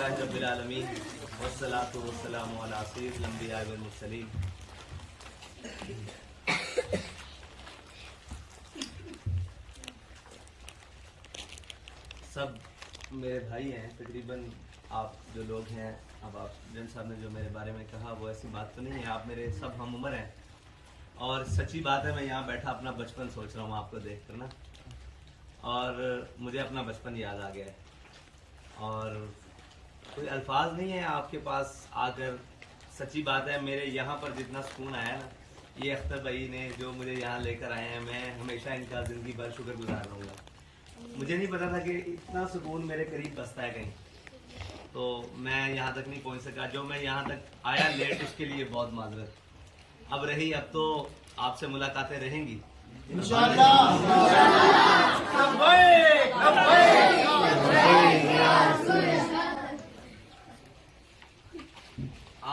अल्हम्दुलिल्लाहि रब्बिल आलमीन वस्सलातु वस्सलामु अला सय्यिदिल अंबिया वल मुरसलीन। सब मेरे भाई हैं तकरीबन। आप जो लोग हैं, अब आप जन साहब ने जो मेरे बारे में कहा वो ऐसी बात तो नहीं है। आप मेरे सब हम उम्र हैं और सच्ची बात है, मैं यहाँ बैठा अपना बचपन सोच रहा हूँ आपको देख कर ना, और मुझे अपना बचपन याद आ गया है। और कोई अल्फाज नहीं है आपके पास आकर। सच्ची बात है, मेरे यहाँ पर जितना सुकून आया ना, ये अख्तर भाई ने जो मुझे यहाँ लेकर आए हैं, मैं हमेशा इनका ज़िंदगी भर शुक्रगुजार रहूँगा। मुझे नहीं पता था कि इतना सुकून मेरे करीब बसता है कहीं, तो मैं यहाँ तक नहीं पहुँच सका। जो मैं यहाँ तक आया लेट, उसके लिए बहुत माजरत। अब रही, अब तो आपसे मुलाकातें रहेंगी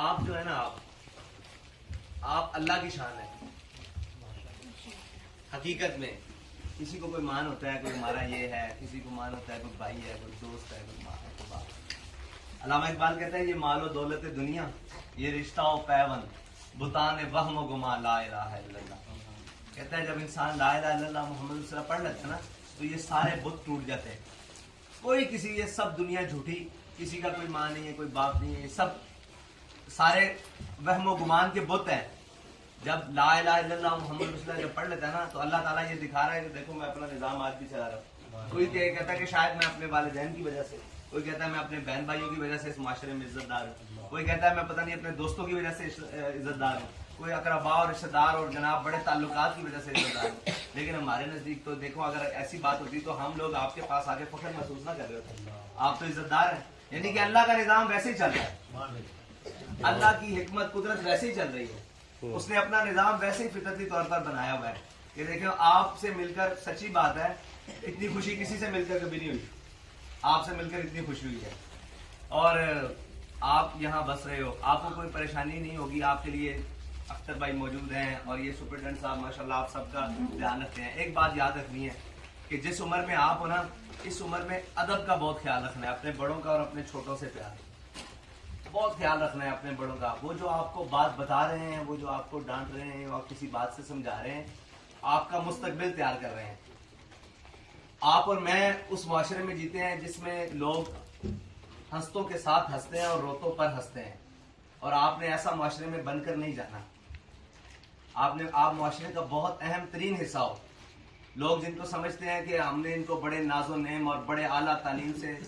आप जो है ना, आप अल्लाह की शान है हकीकत में। किसी को कोई मान होता है, कोई हमारा ये है, किसी को मान होता है कोई भाई है, कोई दोस्त है, कोई माँ है, कोई बाप। अल्लामा इकबाल कहता है, ये मालो दौलत दुनिया, ये रिश्ता हो पैवन, बुतान वहम गुमा ला इलाहा इल्लल्लाह। कहता है जब इंसान ला इलाहा इल्लल्लाह मुहम्मद रसूलुल्लाह सल्लल्लाहु अलैहि वसल्लम पढ़ लेता है ना, तो ये सारे बुत टूट जाते हैं। कोई किसी, ये सब दुनिया झूठी, किसी का कोई माँ नहीं है, कोई बाप नहीं है, सब सारे वहम गुमान के बुत हैं। जब ला इलाहा इल्लल्लाह मुहम्मद रसूलुल्लाह जब पढ़ लेता है ना, तो अल्लाह ताला ये दिखा रहा है कि देखो मैं अपना निज़ाम आज भी चला रहा हूँ। कोई कहता है कि शायद मैं अपने वालिदैन की वजह से, कोई कहता है मैं अपने बहन भाइयों की वजह से इस माशरे में इज्जतदार हूँ, कोई कहता है मैं पता नहीं अपने दोस्तों की वजह से इज्जतदार हूँ, कोई अकरबा और रिश्तेदार और जनाब बड़े ताल्लुकात की वजह से इज्जतदार हूँ। लेकिन हमारे नजदीक तो देखो, अगर ऐसी बात होती तो हम लोग आपके पास आके फख्र महसूस ना कर रहे होते। आप तो इज्जतदार हैं, यानी कि अल्लाह का निज़ाम वैसे ही चल रहा है, अल्लाह की हिकमत कुदरत वैसे ही चल रही है। उसने अपना निज़ाम वैसे ही फितरती तौर पर बनाया हुआ है। कि देखो, आपसे मिलकर, सच्ची बात है, इतनी खुशी किसी से मिलकर कभी नहीं हुई। आपसे मिलकर इतनी खुशी हुई है, और आप यहाँ बस रहे हो, आपको कोई परेशानी नहीं होगी। आपके लिए अख्तर भाई मौजूद हैं, और ये सुपरिटेंडेंट साहब माशाल्लाह आप सबका ध्यान रखते हैं। एक बात याद रखनी है कि जिस उम्र में आप हो ना, इस उम्र में अदब का बहुत ख्याल रखना है, अपने बड़ों का और अपने छोटों से प्यार बहुत ख्याल रखना है अपने बड़ों का। वो जो आपको बात बता रहे हैं, वो जो आपको डांट रहे हैं, वो आप किसी बात से समझा रहे हैं, आपका मुस्तकबिल तैयार कर रहे हैं। आप और मैं उस माशरे में जीते हैं जिसमें लोग हंसतों के साथ हंसते हैं और रोतों पर हंसते हैं, और आपने ऐसा माशरे में बनकर नहीं जाना। आप माशरे का बहुत अहम तरीन हिस्सा हो। लोग जिनको समझते हैं कि हमने इनको बड़े नाजो नेम और बड़े आला तालीम से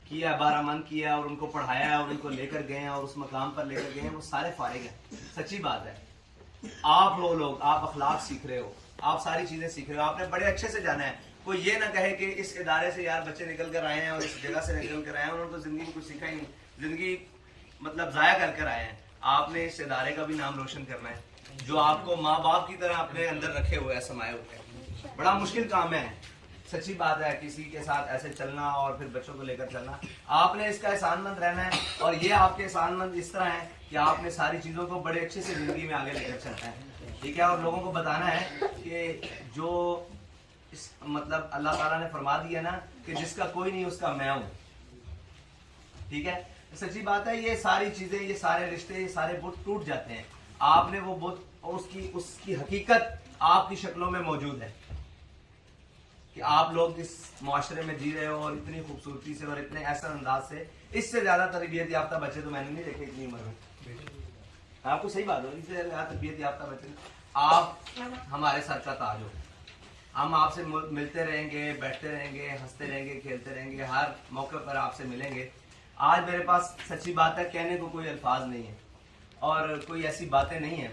किया, बारामन किया और उनको पढ़ाया है और उनको लेकर गए हैं और उस मकाम पर लेकर गए हैं, वो सारे फारिग हैं। सच्ची बात है, आप वो लोग, आप अखलाक सीख रहे हो, आप सारी चीजें सीख रहे हो, आपने बड़े अच्छे से जाना है। कोई ये ना कहे कि इस इदारे से यार बच्चे निकल कर आए हैं और इस जगह से निकल कर आए हैं, उन्होंने तो जिंदगी में कुछ सीखा ही नहीं, जिंदगी मतलब जाया कर कर आए हैं। आपने इस इदारे का भी नाम रोशन करना है, जो आपको माँ बाप की तरह अपने अंदर रखे हुए हैं, समाये हुए हैं। बड़ा मुश्किल काम है, सच्ची बात है, किसी के साथ ऐसे चलना और फिर बच्चों को लेकर चलना। आपने इसका एहसानमंद रहना है, और ये आपके एहसानमंद इस तरह है कि आपने सारी चीजों को बड़े अच्छे से जिंदगी में आगे लेकर चलना है, ठीक है। और लोगों को बताना है कि जो इस मतलब अल्लाह ताला ने फरमा दिया ना कि जिसका कोई नहीं उसका मैं हूं, ठीक है। सच्ची बात है, ये सारी चीजें, ये सारे रिश्ते, ये सारे बुत टूट जाते हैं। आपने वो बुत और उसकी हकीकत आपकी शक्लों में मौजूद है कि आप लोग इस माशरे में जी रहे हो, और इतनी खूबसूरती से और इतने ऐसा अंदाज से। इससे ज्यादा तरबियत याफ्ता बच्चे तो मैंने नहीं देखे इतनी उम्र में। आपको सही बात हो, इससे ज्यादा तरबियत याफ्ता बच्चे, आप हमारे सर का ताज हो। हम आपसे मिलते रहेंगे, बैठते रहेंगे, हंसते रहेंगे, खेलते रहेंगे, हर मौके पर आपसे मिलेंगे। आज मेरे पास सच्ची बात है, कहने को कोई अल्फाज नहीं है और कोई ऐसी बातें नहीं है।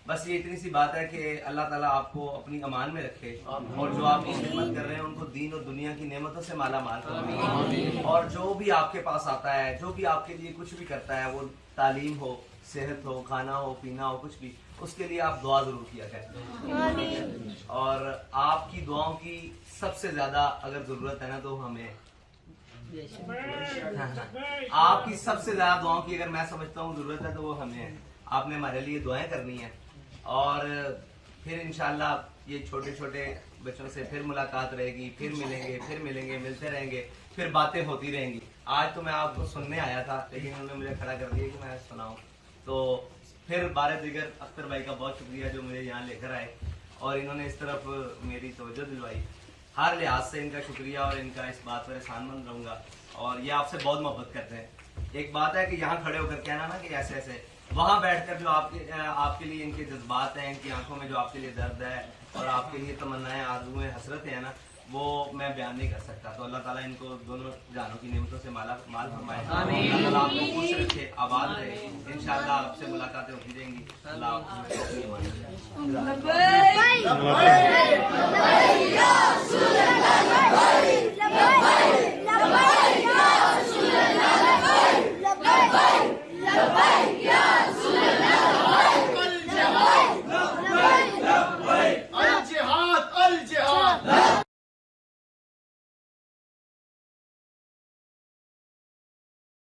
बस ये इतनी सी बात है कि अल्लाह ताला आपको अपनी अमान में रखे, और जो आप खिदमत कर रहे हैं उनको दीन और दुनिया की नेमतों से माला माल करे। और जो भी आपके पास आता है, जो भी आपके लिए कुछ भी करता है, वो तालीम हो, सेहत हो, खाना हो, पीना हो, कुछ भी, उसके लिए आप दुआ जरूर किया करें। और आपकी दुआओं की सबसे ज्यादा अगर जरूरत है ना, तो हमें आपकी सबसे ज्यादा दुआओं की अगर मैं समझता हूँ जरूरत है, तो वो हमें है। आपने हमारे लिए दुआएं करनी है, और फिर इंशाल्लाह ये छोटे छोटे बच्चों से फिर मुलाकात रहेगी, फिर मिलेंगे, मिलते रहेंगे, फिर बातें होती रहेंगी। आज तो मैं आपको सुनने आया था, लेकिन उन्होंने मुझे खड़ा कर दिया कि मैं सुनाऊं। तो फिर बारे दिगर अख्तर भाई का बहुत शुक्रिया जो मुझे यहाँ लेकर आए और इन्होंने इस तरफ मेरी तवज्जो दिलवाई। हर लिहाज से इनका शुक्रिया और इनका इस बात पर एहसानमंद रहूंगा। और ये आपसे बहुत मोहब्बत करते हैं। एक बात है कि यहाँ खड़े होकर कहना ना कि ऐसे ऐसे, वहाँ बैठकर जो आपके लिए इनके जज्बात हैं, इनकी आंखों में जो आपके लिए दर्द है और आपके लिए तमन्नाएं, आरज़ुएं, हसरतें हैं ना, वो मैं बयान नहीं कर सकता। तो अल्लाह ताला इनको दोनों जानों की नेमतों से माल फरमाए। अल्लाह ताला आपको खुश रखे, आबाद रहे। इंशाअल्लाह आपसे मुलाकातें होती रहेंगी। अल्लाह